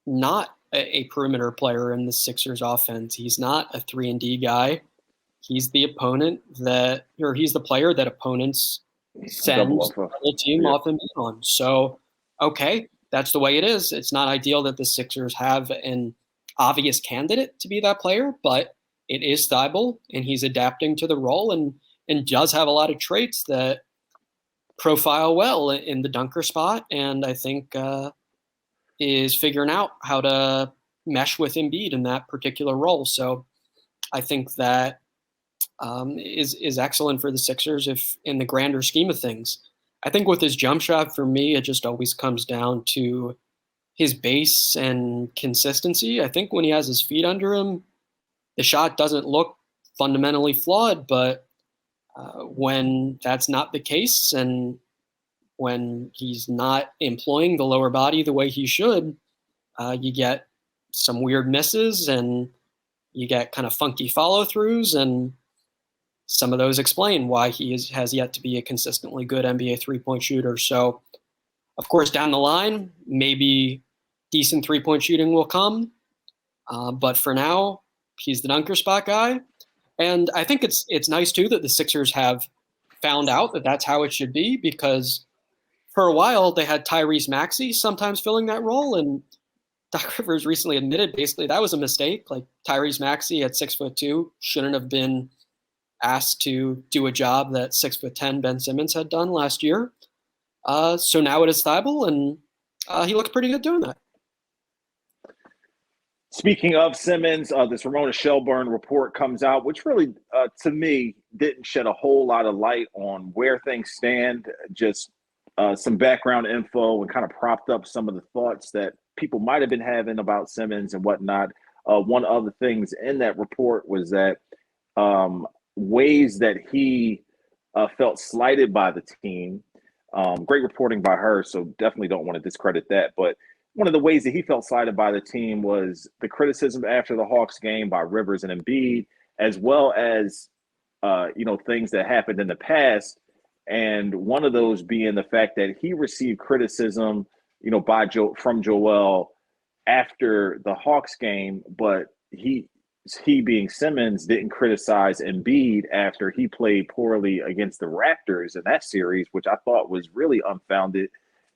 not a perimeter player in the Sixers offense. He's not a 3-and-D guy. He's the he's the player that opponents send the whole team off and on. So, okay, that's the way it is. It's not ideal that the Sixers have an obvious candidate to be that player, but it is Thybulle, and he's adapting to the role and does have a lot of traits that profile well in the dunker spot. And I think is figuring out how to mesh with Embiid in that particular role. So I think that is excellent for the Sixers if in the grander scheme of things. I think with his jump shot, for me, it just always comes down to his base and consistency. I think when he has his feet under him, the shot doesn't look fundamentally flawed, but when that's not the case and when he's not employing the lower body the way he should, you get some weird misses, and you get kind of funky follow-throughs, and some of those explain why he has yet to be a consistently good NBA three-point shooter. So, of course, down the line, maybe decent three-point shooting will come. But for now, he's the dunker spot guy. And I think it's nice, too, that the Sixers have found out that that's how it should be, because for a while they had Tyrese Maxey sometimes filling that role. And Doc Rivers recently admitted basically that was a mistake. Like, Tyrese Maxey at 6'2" shouldn't have been asked to do a job that 6'10" Ben Simmons had done last year. So now it is Thibault, and he looks pretty good doing that. Speaking of Simmons, this Ramona Shelburne report comes out, which really, to me, didn't shed a whole lot of light on where things stand. Just some background info and kind of propped up some of the thoughts that people might have been having about Simmons and whatnot. One of the things in that report was that ways that he felt slighted by the team. Great reporting by her, so definitely don't want to discredit that. But one of the ways that he felt slighted by the team was the criticism after the Hawks game by Rivers and Embiid, as well as things that happened in the past. And one of those being the fact that he received criticism, from Joel after the Hawks game, but he being Simmons didn't criticize Embiid after he played poorly against the Raptors in that series, which I thought was really unfounded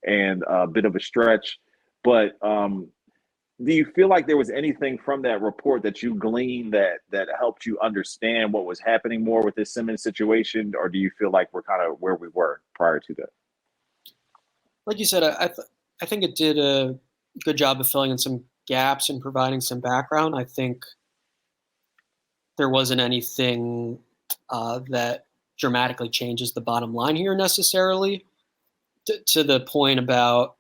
and a bit of a stretch. But do you feel like there was anything from that report that you gleaned that helped you understand what was happening more with this Simmons situation, or do you feel like we're kind of where we were prior to that? Like you said, I think it did a good job of filling in some gaps and providing some background. I think there wasn't anything that dramatically changes the bottom line here necessarily. To the point about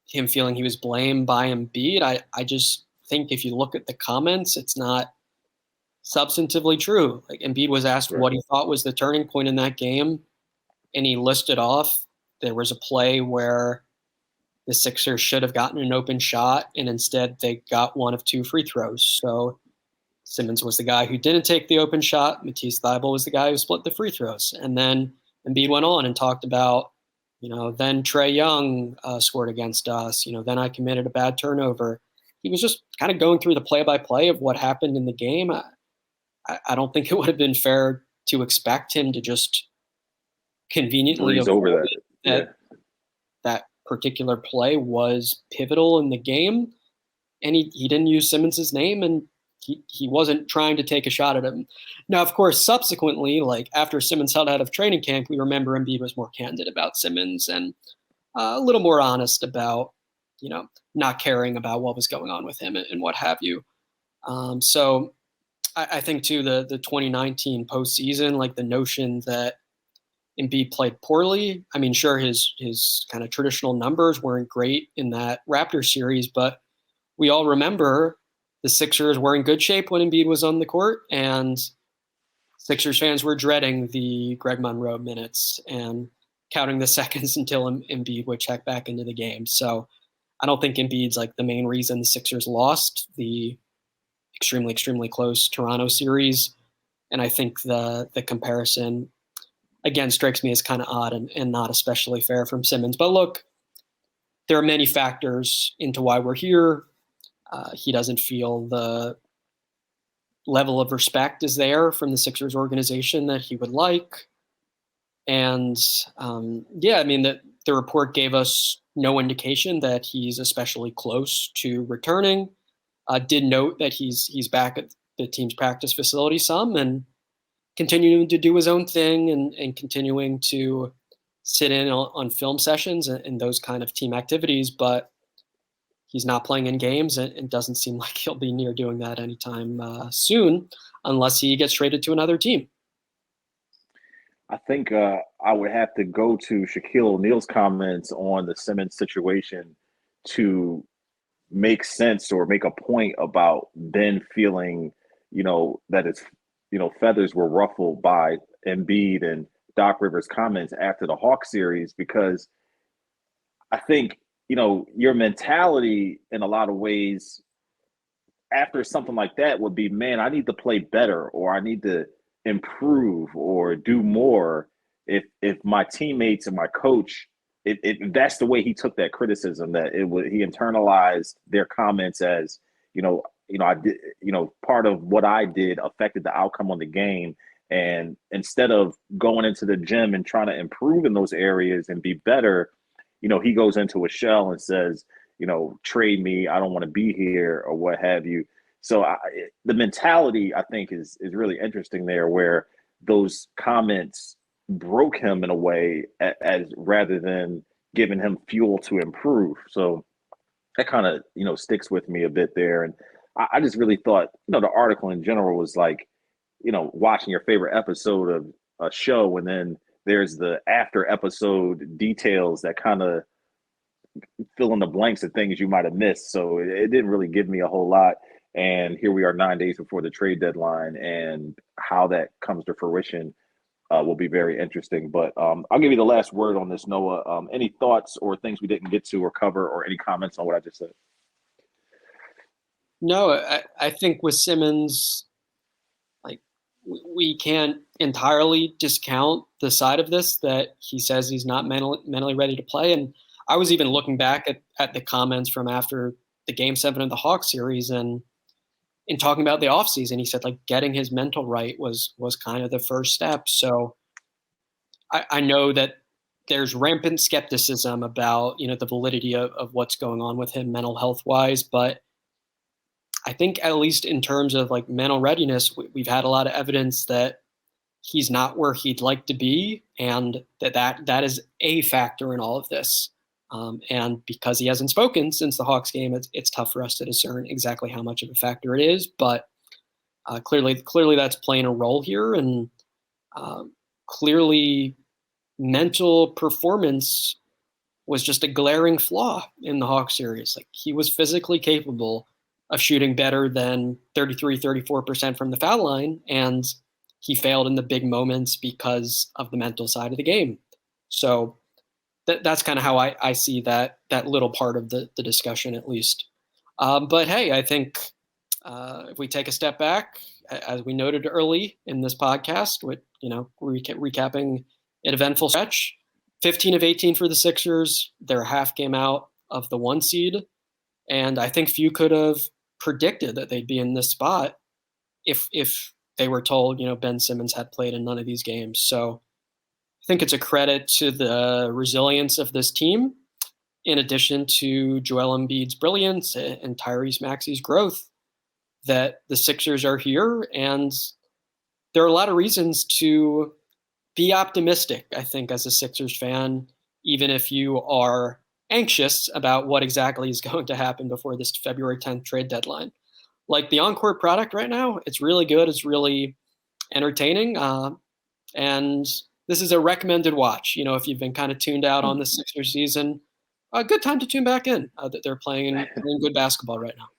him feeling he was blamed by Embiid, I just think if you look at the comments, it's not substantively true. Like, Embiid was asked what he thought was the turning point in that game, and he listed off there was a play where the Sixers should have gotten an open shot, and instead they got one of two free throws. So Simmons was the guy who didn't take the open shot. Matisse Thybulle was the guy who split the free throws. And then Embiid went on and talked about, then Trae Young scored against us. Then I committed a bad turnover. He was just kind of going through the play-by-play of what happened in the game. I don't think it would have been fair to expect him to just conveniently over that particular play was pivotal in the game. And he didn't use Simmons's name, and he wasn't trying to take a shot at him. Now, of course, subsequently, like after Simmons held out of training camp, we remember Embiid was more candid about Simmons and a little more honest about, not caring about what was going on with him and what have you. So I think too, the 2019 postseason, like the notion that Embiid played poorly. I mean, sure, his kind of traditional numbers weren't great in that Raptors series, but we all remember the Sixers were in good shape when Embiid was on the court, and Sixers fans were dreading the Greg Monroe minutes and counting the seconds until Embiid would check back into the game. So I don't think Embiid's like the main reason the Sixers lost the extremely, extremely close Toronto series. And I think the comparison, again, strikes me as kind of odd and not especially fair from Simmons. But look, there are many factors into why we're here. He doesn't feel the level of respect is there from the Sixers organization that he would like. And the report gave us no indication that he's especially close to returning. Did note that he's back at the team's practice facility some and continuing to do his own thing and continuing to sit in on film sessions and those kind of team activities. But he's not playing in games, and it doesn't seem like he'll be near doing that anytime soon unless he gets traded to another team. I think I would have to go to Shaquille O'Neal's comments on the Simmons situation to make sense or make a point about Ben feeling, that his, feathers were ruffled by Embiid and Doc Rivers' comments after the Hawks series, because I think, your mentality in a lot of ways after something like that would be, man, I need to play better, or I need to improve or do more. If my teammates and my coach, that's the way he took that criticism, that he internalized their comments as, I did, part of what I did affected the outcome on the game. And instead of going into the gym and trying to improve in those areas and be better, he goes into a shell and says, trade me, I don't want to be here, or what have you. So the mentality, I think, is really interesting there, where those comments broke him in a way, as rather than giving him fuel to improve. So that kind of, sticks with me a bit there. And I just really thought, the article in general was like, watching your favorite episode of a show, and then there's the after episode details that kind of fill in the blanks of things you might have missed. So it didn't really give me a whole lot. And here we are 9 days before the trade deadline, and how that comes to fruition will be very interesting. But I'll give you the last word on this, Noah. Any thoughts or things we didn't get to or cover, or any comments on what I just said? No, I think with Simmons, like, we can't entirely discount the side of this that he says he's not mentally ready to play. And I was even looking back at the comments from after the Game 7 of the Hawks series, and in talking about the offseason, he said, like, getting his mental right was kind of the first step. So I know that there's rampant skepticism about, the validity of what's going on with him mental health wise. But I think, at least in terms of like mental readiness, we've had a lot of evidence that he's not where he'd like to be, and that is a factor in all of this. And because he hasn't spoken since the Hawks game, it's tough for us to discern exactly how much of a factor it is. But clearly that's playing a role here, and clearly mental performance was just a glaring flaw in the Hawks series. Like, he was physically capable of shooting better than 34% from the foul line, and he failed in the big moments because of the mental side of the game. So that's kind of how I see that little part of the discussion, at least. But hey, I think if we take a step back, as we noted early in this podcast, with recapping an eventful stretch, 15 of 18 for the Sixers. They're a half game out of the 1 seed, and I think few could have predicted that they'd be in this spot if they were told, Ben Simmons had played in none of these games. So I think it's a credit to the resilience of this team, in addition to Joel Embiid's brilliance and Tyrese Maxey's growth, that the Sixers are here. And there are a lot of reasons to be optimistic, I think, as a Sixers fan, even if you are anxious about what exactly is going to happen before this February 10th trade deadline. Like, the on-court product right now, it's really good. It's really entertaining. And this is a recommended watch. If you've been kind of tuned out on the Sixers season, a good time to tune back in. That they're playing good basketball right now.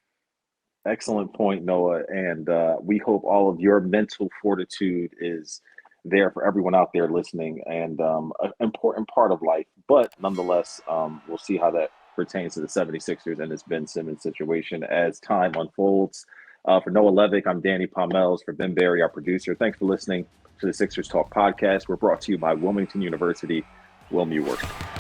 Excellent point, Noah. And we hope all of your mental fortitude is there for everyone out there listening, and an important part of life. But nonetheless, we'll see how that pertains to the 76ers and this Ben Simmons situation as time unfolds. For Noah Levick, I'm Danny Pommells. For Ben Berry, our producer, thanks for listening to the Sixers Talk podcast. We're brought to you by Wilmington University. Will Work.